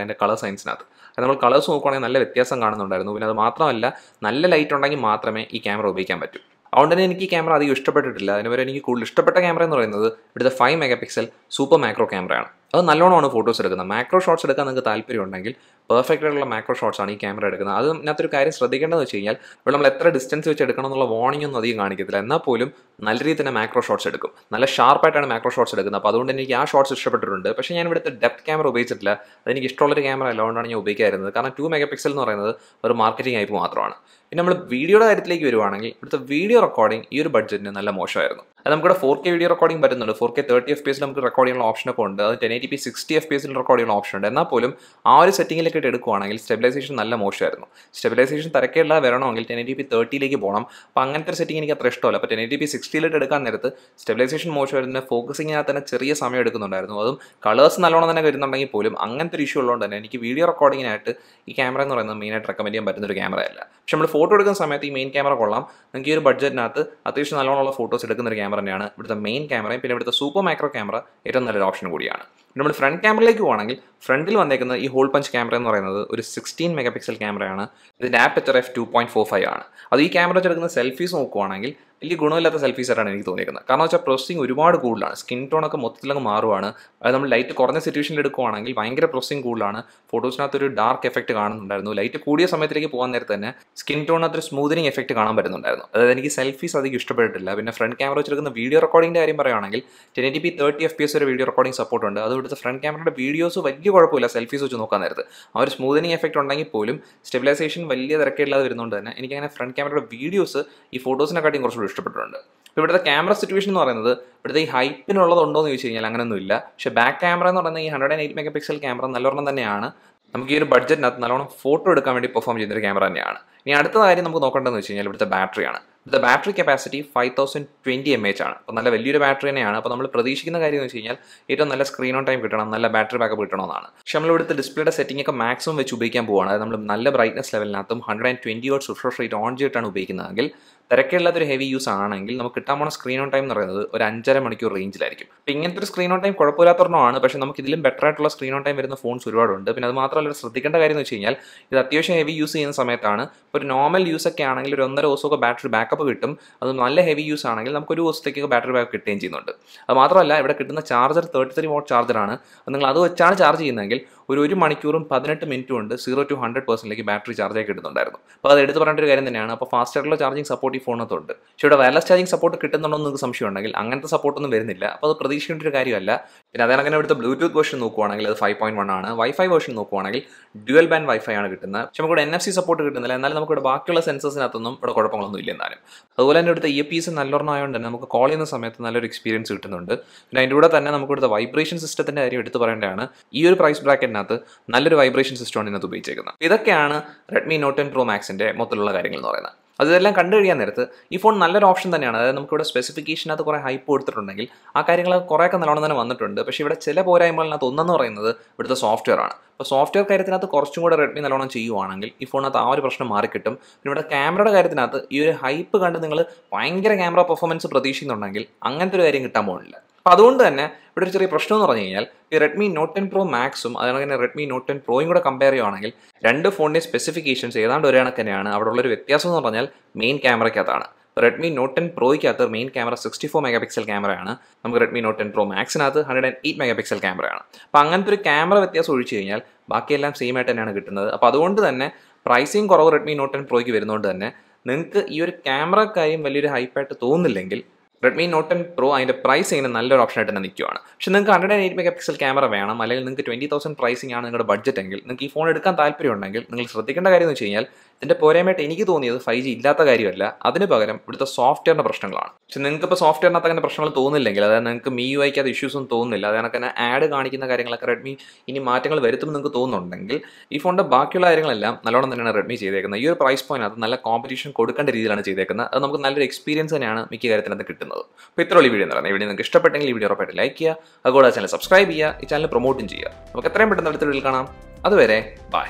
അതിൻ്റെ കളർ സയൻസിനകത്ത്. അത് നമ്മൾ കളേഴ്സ് നോക്കുകയാണെങ്കിൽ നല്ല വ്യത്യാസം കാണുന്നുണ്ടായിരുന്നു. പിന്നെ അത് മാത്രമല്ല നല്ല ലൈറ്റ് ഉണ്ടെങ്കിൽ മാത്രമേ ഈ ക്യാമറ ഉപയോഗിക്കാൻ പറ്റൂ. അതുകൊണ്ട് തന്നെ എനിക്ക് ഈ ക്യാമറ അധികം ഇഷ്ടപ്പെട്ടിട്ടില്ല. അതിനുവരെ എനിക്ക് കൂടുതൽ ഇഷ്ടപ്പെട്ട ക്യാമറ എന്ന് പറയുന്നത് ഇവിടുത്തെ 5 മെഗാ പിക്സൽ സൂപ്പർ മാക്രോ ക്യാമറയാണ്. അത് നല്ലോണമാണ് ഫോട്ടോസ് എടുക്കുന്നത്. മാക്രോ ഷോട്ട്സ് എടുക്കാൻ നിങ്ങൾക്ക് താല്പര്യം ഉണ്ടെങ്കിൽ പെർഫെക്റ്റ് ആയിട്ടുള്ള മാക്രോ ഷോട്ട്സാണ് ഈ ക്യാമറ എടുക്കുന്നത്. അത് ഇതിനകത്തൊരു കാര്യം ശ്രദ്ധിക്കേണ്ടതെന്ന് വെച്ച് കഴിഞ്ഞാൽ ഇവിടെ നമ്മൾ എത്ര ഡിസ്റ്റൻസ് വെച്ച് എടുക്കണം എന്നുള്ള വാർണിംഗ് ഒന്നും അധികം കാണിക്കത്തില്ല. എന്നാൽ പോലും നല്ല രീതിയിൽ തന്നെ മാക്രോ ഷോട്ട്സ് എടുക്കും. നല്ല ഷാർപ്പായിട്ടാണ് മാക്രോ ഷോട്ട്സ് എടുക്കുന്നത്. അപ്പോൾ അതുകൊണ്ട് എനിക്ക് ആ ഷോട്ട്സ് ഇഷ്ടപ്പെട്ടിട്ടുണ്ട്. പക്ഷേ ഞാൻ ഇവിടുത്തെ ഡെപ്ത് ക്യാമറ ഉപയോഗിച്ചിട്ടില്ല. അതെനിക്ക് ഇഷ്ടമുള്ളൊരു ക്യാമറ അല്ല, അതുകൊണ്ടാണ് ഞാൻ ഉപയോഗിക്കാറുള്ളത്. കാരണം 2 മെഗാ പിക്സൽ എന്ന് പറയുന്നത് ഒരു മാർക്കറ്റിംഗ് ആയിപ്പ് മാത്രമാണ്. പിന്നെ നമ്മൾ വീഡിയോയുടെ കാര്യത്തിലേക്ക് വരുവാണെങ്കിൽ ഇവിടുത്തെ വീഡിയോ റെക്കോർഡിംഗ് ഈ ഒരു ബഡ്ജറ്റിന് നല്ല മോശമായിരുന്നു. അത് നമുക്കിവിടെ 4K വീഡിയോ റെക്കോർഡിംഗ് പറ്റുന്നുണ്ട്. 4K 30 FPS നമുക്ക് റെക്കോർഡ് ചെയ്യാനുള്ള ഓപ്ഷനൊക്കെ ഉണ്ട്. അത് 1080p 60 FPS റെക്കോർഡ് ചെയ്യാനുള്ള ഓപ്ഷൻ ഉണ്ട്. എന്നാൽ പോലും ആ ഒരു സെറ്റിംഗിലേക്ക് ഇട്ട് എടുക്കുവാണെങ്കിൽ സ്റ്റെബിലൈസേഷൻ നല്ല മോശമായിരുന്നു. സ്റ്റെബിലൈസേഷൻ തിരക്കേണ്ട വരണമെങ്കിൽ 1080p 30 പോകണം. അപ്പോൾ അങ്ങനത്തെ ഒരു സെറ്റിംഗ് എനിക്ക് അത്ര ഇഷ്ടമല്ല. അപ്പോൾ 1080p 60 എടുക്കാൻ നേരത്ത് സ്റ്റെബിലൈസേഷൻ മോശമായിരുന്നു. ഫോക്കസിങ്ങിനകത്ത് തന്നെ ചെറിയ സമയം എടുക്കുന്നുണ്ടായിരുന്നു. അതും കളേഴ്സ് നല്ലോണം തന്നെ വരുന്നുണ്ടെങ്കിൽ പോലും അങ്ങനത്തെ ഒരു ഇഷ്യൂ ഉള്ളതുകൊണ്ട് തന്നെ എനിക്ക് വീഡിയോ റെക്കോർഡിങ്ങിനായിട്ട് ഈ ക്യാമറ എന്ന് പറയുന്നത് മെയിനായിട്ട് റെക്കമെൻഡ് ചെയ്യാൻ പറ്റുന്ന ഒരു ക്യാമറ അല്ല. പക്ഷെ നമ്മൾ ഫോട്ടോ എടുക്കുന്ന സമയത്ത് ഈ മെയിൻ ക്യാമറ കൊള്ളാം. നിങ്ങൾക്ക് ഈ ഒരു ബഡ്ജറ്റിനകത്ത് അത്യാവശ്യം നല്ലോണമുള്ള ഫോട്ടോസ് എടുക്കുന്ന ഒരു ക്യാമറ തന്നെയാണ് ഇവിടുത്തെ മെയിൻ ക്യാമറയും. പിന്നെ ഇവിടുത്തെ സൂപ്പർ മാക്രോ ക്യാമറ ഏറ്റവും നല്ലൊരു ഓപ്ഷൻ കൂടിയാണ്. നമ്മൾ ഫ്രണ്ട് ക്യാമറയിലേക്ക് പോകുകയാണെങ്കിൽ ഫ്രണ്ടിൽ വന്നേക്കുന്ന ഈ ഹോൾ പഞ്ച് ക്യാമറ എന്ന് പറയുന്നത് ഒരു 16 മെഗാ പിക്സൽ ക്യാമറയാണ്. ഇതിൻ്റെ ആപ്പച്ചർ f2.45 ആണ്. അത് ഈ ക്യാമറ വെച്ചെടുക്കുന്ന സെൽഫീസ് നോക്കുവാണെങ്കിൽ വലിയ ഗുണമില്ലാത്ത സെൽഫീസ് ആയിട്ടാണ് എനിക്ക് തോന്നിയിരിക്കുന്നത്. കാരണം വെച്ചാൽ പ്രോസസ്സിംഗ് ഒരുപാട് കൂടുതലാണ്. സ്കിൻ ടോണൊക്കെ മൊത്തത്തിലങ്ങ് മാറുവാണ്. അത് നമ്മൾ ലൈറ്റ് കുറഞ്ഞ സിറ്റുവേഷനിൽ എടുക്കുവാണെങ്കിൽ ഭയങ്കര പ്രോസസ്സിംഗ് കൂടുതലാണ്. ഫോട്ടോസിനകത്തൊരു ഡാർക്ക് എഫക്റ്റ് കാണുന്നുണ്ടായിരുന്നു. ലൈറ്റ് കൂടിയ സമയത്തിലേക്ക് പോകാൻ നേരത്തെ തന്നെ സ്കിൻ ടോണിനകത്തൊരു സ്മൂതനിങ് എഫക്റ്റ് കാണാൻ പറ്റുന്നുണ്ടായിരുന്നു. അതായത് എനിക്ക് സെൽഫീസ് അധികം ഇഷ്ടപ്പെട്ടിട്ടില്ല. പിന്നെ ഫ്രണ്ട് ക്യാമറ വെച്ചെടുക്കുന്ന വീഡിയോ റെക്കോർഡിങ്ങിൻ്റെ കാര്യം പറയുകയാണെങ്കിൽ 1080p 30 FPS വരെ വീഡിയോ റെക്കോർഡിംഗ് സപ്പോർട്ട് ഉണ്ട്. അത് ഇവിടുത്തെ ഫ്രണ്ട് ക്യാമറയുടെ വീഡിയോസ് വലിയ കുഴപ്പമില്ല സെൽഫീസ് വെച്ച് നോക്കാൻ നേരത്ത്. ആ ഒരു സ്മൂതനിങ് എഫക്റ്റ് ഉണ്ടെങ്കിൽ പോലും സ്റ്റെബിലൈസേഷൻ വലിയ തിരക്കില്ലാതെ വരുന്നതുകൊണ്ട് തന്നെ എനിക്കങ്ങനെ ഫ്രണ്ട് ക്യാമറയുടെ വീഡിയോസ് ഈ ഫോട്ടോസിനെക്കാട്ടിയും കുറച്ചുകൂടി ഇഷ്ടപ്പെട്ടിട്ടുണ്ട്. ഇപ്പോൾ ഇവിടുത്തെ ക്യാമറ സിറ്റുവേഷൻ എന്ന് പറയുന്നത് ഇവിടുത്തെ ഈ ഹൈപ്പിനുള്ളതുണ്ടോ എന്ന് ചോദിച്ചു കഴിഞ്ഞാൽ അങ്ങനെയൊന്നുമില്ല. പക്ഷേ ബാക്ക് ക്യാമറ എന്ന് പറയുന്നത് ഈ 108 മെഗാ പിക്സൽ ക്യാമറ നല്ലൊരെണ്ണം തന്നെയാണ്. നമുക്ക് ഈ ഒരു ബഡ്ജറ്റിനകത്ത് നല്ലോണം ഫോട്ടോ എടുക്കാൻ വേണ്ടി പെർഫോം ചെയ്യുന്നൊരു ക്യാമറ തന്നെയാണ്. ഇനി അടുത്ത കാര്യം നമുക്ക് നോക്കേണ്ടതെന്ന് വെച്ച് കഴിഞ്ഞാൽ ഇവിടുത്തെ ബാറ്ററിയാണ്. ഇവിടുത്തെ ബാറ്ററി കപ്പാസിറ്റി 5020 mAh ആണ്. അപ്പോൾ നല്ല വലിയൊരു ബാറ്ററി തന്നെയാണ്. അപ്പോൾ നമ്മൾ പ്രതീക്ഷിക്കുന്ന കാര്യം എന്ന് വെച്ച് കഴിഞ്ഞാൽ ഏറ്റവും നല്ല സ്ക്രീൻ ഓൺ ടൈം കിട്ടണം, നല്ല ബാറ്ററി ബാക്കപ്പ് കിട്ടണമെന്നാണ്. പക്ഷേ നമ്മൾ ഇവിടുത്തെ ഡിസ്പ്ലേയുടെ സെറ്റിംഗ് ഒക്കെ മാക്സിമം വെച്ച് ഉപയോഗിക്കാൻ പോവുകയാണ്. അതായത് നമ്മൾ നല്ല ബ്രൈറ്റ്നസ് ലെവലിനകത്തും 120 Hz റിഫ്രഷ് റേറ്റ് ഓൺ ചെയ്തിട്ടാണ് ഉപയോഗിക്കുന്നതെങ്കിൽ തിരക്കുള്ളതൊരു ഹെവി യൂസ് ആണെങ്കിൽ നമുക്ക് കിട്ടാൻ പോണ സ്ക്രീൻ ഓൺ ടൈം എന്ന് പറയുന്നത് ഒരു 5.5 മണിക്കൂർ റേഞ്ചിലായിരിക്കും. അപ്പോൾ ഇങ്ങനത്തെ ഒരു സ്ക്രീൻ ഓൺ ടൈം കുഴപ്പമില്ലാത്തവരണമാണ്. പക്ഷേ നമുക്ക് ഇതിലും ബെറ്റർ ആയിട്ടുള്ള സ്ക്രീൻ ഓൺ ടൈം വരുന്ന ഫോൺസ് ഒരുപാടുണ്ട്. പിന്നെ അത് മാത്രമല്ല ശ്രദ്ധിക്കേണ്ട കാര്യം എന്ന് വെച്ച് കഴിഞ്ഞാൽ ഇത് അത്യാവശ്യം ഹെവി യൂസ് ചെയ്യുന്ന സമയത്താണ്. ഒരു നോർമൽ യൂസ് ഒക്കെ ആണെങ്കിൽ ഒരു 1.5 ദിവസമൊക്കെ ബാറ്ററി ബാക്കപ്പ് കിട്ടും. അത് നല്ല ഹെവി യൂസ് ആണെങ്കിൽ നമുക്കൊരു ദിവസത്തേക്ക് ബാറ്ററി ബാക്കപ്പ് കിട്ടുകയും ചെയ്യുന്നുണ്ട്. അത് മാത്രമല്ല ഇവിടെ കിട്ടുന്ന ചാർജർ 33 watt ചാർജറാണ്. നിങ്ങൾ അത് വെച്ചാണ് ചാർജ് ചെയ്യുന്നതെങ്കിൽ ഒരു മണിക്കൂറും 18 മിനിറ്റും കൊണ്ട് 0 to 100% ബാറ്ററി ചാർജ് ആയി കിട്ടുന്നുണ്ടായിരുന്നു. അപ്പോൾ അത് എടുത്ത് പറയേണ്ട ഒരു കാര്യം തന്നെയാണ്. അപ്പോൾ ഫാസ്റ്റ് ആയിട്ടുള്ള ചാർജിങ് സപ്പോർട്ട് ഈ ഫോണിനകത്തുണ്ട്. പക്ഷേ ഇവിടെ വയർലെസ് ചാർജിങ് സപ്പോർട്ട് കിട്ടുന്നുണ്ടോ എന്ന് നിങ്ങൾക്ക് സംശയം ഉണ്ടെങ്കിൽ അങ്ങനത്തെ സപ്പോർട്ടൊന്നും വരുന്നില്ല. അപ്പോൾ അത് പ്രതീക്ഷിക്കേണ്ട ഒരു കാര്യമല്ല. പിന്നെ അതേപോലെ ഇവിടുത്തെ ബ്ലൂടൂത്ത് വേർഷൻ നോക്കുവാണെങ്കിൽ അത് 5.1 ആണ്. വൈഫൈ വേർഷൻ നോക്കുവാണെങ്കിൽ ഡ്യുവൽ ബാൻഡ് വൈഫൈ ആണ് കിട്ടുന്നത്. പക്ഷേ നമുക്കിവിടെ NFC സപ്പോർട്ട് കിട്ടുന്നില്ല. എന്നാലും നമുക്കിവിടെ ബാക്കിയുള്ള സെൻസേഴ്സിനകത്തൊന്നും ഇവിടെ കുഴപ്പങ്ങളൊന്നും ഇല്ല എന്നാലും. അതുപോലെ തന്നെ ഇവിടുത്തെ ഇയർപീസ് നല്ലൊരെണ്ണം ആയതുകൊണ്ട് തന്നെ നമുക്ക് കോൾ ചെയ്യുന്ന സമയത്ത് നല്ലൊരു എക്സ്പീരിയൻസ് കിട്ടുന്നുണ്ട്. പിന്നെ അതിൻ്റെ കൂടെ തന്നെ നമുക്ക് ഇവിടുത്തെ വൈബ്രേഷൻ സിസ്റ്റത്തിൻ്റെ കാര്യം എടുത്ത് പറയേണ്ടതാണ്. ഈ ഒരു പ്രൈസ് ബ്രാക്കറ്റിനകത്ത് നല്ലൊരു വൈബ്രേഷൻ സിസ്റ്റമാണ് ഇതിനകത്ത് ഉപയോഗിച്ചേക്കുന്നത്. ഇതൊക്കെയാണ് Redmi Note 10 Pro Maxൻ്റെ മൊത്തത്തിലുള്ള കാര്യങ്ങൾ എന്ന് പറയുന്നത്. അതെല്ലാം കണ്ടു കഴിയാൻ നേരത്ത് ഈ ഫോൺ നല്ലൊരു ഓപ്ഷൻ തന്നെയാണ്. അതായത് നമുക്കിവിടെ സ്പെസിഫിക്കേഷനകത്ത് കുറേ ഹൈപ്പ് കൊടുത്തിട്ടുണ്ടെങ്കിൽ ആ കാര്യങ്ങൾ കുറേയൊക്കെ നല്ലോണം തന്നെ വന്നിട്ടുണ്ട്. പക്ഷേ ഇവിടെ ചില പോരായ്മകളിനകത്ത് ഒന്നെന്ന് പറയുന്നത് ഇവിടുത്തെ സോഫ്റ്റ്വെയർ ആണ്. അപ്പോൾ സോഫ്റ്റ്വെയർ കാര്യത്തിനകത്ത് കുറച്ചും കൂടെ റെഡ്മി നല്ലോണം ചെയ്യുവാണെങ്കിൽ ഈ ഫോണിനകത്ത് ആ ഒരു പ്രശ്നം മാറിക്കിട്ടും. പിന്നെ ഇവിടെ ക്യാമറയുടെ കാര്യത്തിനകത്ത് ഈ ഒരു ഹൈപ്പ് കണ്ട് നിങ്ങൾ ഭയങ്കര ക്യാമറ പെർഫോമൻസ് പ്രതീക്ഷിക്കുന്നുണ്ടെങ്കിൽ അങ്ങനത്തെ ഒരു കാര്യം കിട്ടാൻ പോകുന്നില്ല. അപ്പോൾ അതുകൊണ്ട് തന്നെ ഇവിടെ ഒരു ചെറിയ പ്രശ്നം എന്ന് പറഞ്ഞു കഴിഞ്ഞാൽ ഈ Redmi Note 10 Pro Maxും അതുപോലെ തന്നെ Redmi Note 10 Proയും കൂടെ കമ്പയർ ചെയ്യുവാണെങ്കിൽ രണ്ട് ഫോണിൻ്റെ സ്പെസിഫിക്കേഷൻസ് ഏതാണ്ട് ഒരേ കണക്ക് തന്നെയാണ്. അവിടെ ഉള്ളൊരു വ്യത്യാസം എന്ന് പറഞ്ഞാൽ മെയിൻ ക്യാമറയ്ക്കകത്താണ്. Redmi Note 10 Proയ്ക്കകത്ത് മെയിൻ ക്യാമറ 64 മെഗാപിക്സൽ ക്യാമറയാണ്. നമുക്ക് Redmi Note 10 Pro Maxനകത്ത് 108 മെഗാപിക്സൽ ക്യാമറയാണ്. അപ്പോൾ അങ്ങനത്തെ ഒരു ക്യാമറ വ്യത്യാസം ഒഴിച്ച് കഴിഞ്ഞാൽ ബാക്കിയെല്ലാം സെയിം ആയിട്ട് തന്നെയാണ് കിട്ടുന്നത്. അപ്പോൾ അതുകൊണ്ട് തന്നെ പ്രൈസിങ് കുറവ് Redmi Note 10 Proയ്ക്ക് വരുന്നതുകൊണ്ട് തന്നെ നിങ്ങൾക്ക് ഈ ഒരു ക്യാമറ കാര്യം വലിയൊരു ഹൈപ്പായിട്ട് തോന്നുന്നില്ലെങ്കിൽ Redmi Note 10 Pro അതിൻ്റെ പ്രൈസിങ്ങിന് നല്ലൊരു ഓപ്ഷനായിട്ട് തന്നെ നിൽക്കുകയാണ്. പക്ഷേ നിങ്ങൾക്ക് 108 മെഗാപിക്സൽ ക്യാമറ വേണം, അല്ലെങ്കിൽ നിങ്ങൾക്ക് 20,000 പ്രൈസിംഗ് ആണ് നിങ്ങളുടെ ബഡ്ജറ്റ് എങ്കിൽ, നിങ്ങൾക്ക് ഈ ഫോൺ എടുക്കാൻ താല്പര്യമുണ്ടെങ്കിൽ നിങ്ങൾ ശ്രദ്ധിക്കേണ്ട കാര്യം എന്ന് വെച്ച് കഴിഞ്ഞാൽ ഇതിൻ്റെ പോരായ്മയായിട്ട് എനിക്ക് തോന്നിയത് 5G ഇല്ലാത്ത കാര്യമല്ല, അതിന് പകരം ഇവിടുത്തെ സോഫ്റ്റ്വെയറിൻ്റെ പ്രശ്നങ്ങളാണ്. പക്ഷേ നിങ്ങൾക്ക് ഇപ്പോൾ സോഫ്റ്റ്വെയറിനകത്ത് അങ്ങനെ പ്രശ്നങ്ങൾ തോന്നില്ലെങ്കിൽ, അതായത് നിങ്ങൾക്ക് MIUIക്ക് അത് ഇഷ്യൂസൊന്നും തോന്നുന്നില്ല, അതായത് തന്നെ ആഡ് കാണിക്കുന്ന കാര്യങ്ങളൊക്കെ റെഡ്മി ഇനി മാറ്റങ്ങൾ വരുത്തുമ്പോൾ നിങ്ങൾക്ക് തോന്നുന്നുണ്ടെങ്കിൽ ഈ ഫോണിൻ്റെ ബാക്കിയുള്ള കാര്യങ്ങളെല്ലാം നല്ലോണം തന്നെയാണ് റെഡ്മി ചെയ്തേക്കുന്നത്. ഈ ഒരു പ്രൈസ് പോയിന്റ് നല്ല കോമ്പറ്റീഷൻ കൊടുക്കേണ്ട രീതിയിലാണ് ചെയ്തേക്കുന്നത്. അത് നമുക്ക് നല്ലൊരു എക്സ്പീരിയൻസ് തന്നെയാണ് മിക്ക കാര്യത്തിനകത്ത് കിട്ടുന്നത്. അപ്പോൾ ഇത്രയുള്ള വീഡിയോ എന്ന് പറയുന്നത്. ഈ വീഡിയോ നിങ്ങൾക്ക് ഇഷ്ടപ്പെട്ടെങ്കിൽ ഈ വീഡിയോ ഉറപ്പായിട്ട് ലൈക്ക് ചെയ്യുക, അതുകൂടെ ചാനൽ സബ്സ്ക്രൈബ് ചെയ്യുക, ഈ ചാനൽ പ്രൊമോട്ടും ചെയ്യുക. നമുക്ക് എത്രയും പെട്ടെന്ന് അടുത്ത വീഡിയോയിൽ കാണാം. അതുവരെ ബൈ.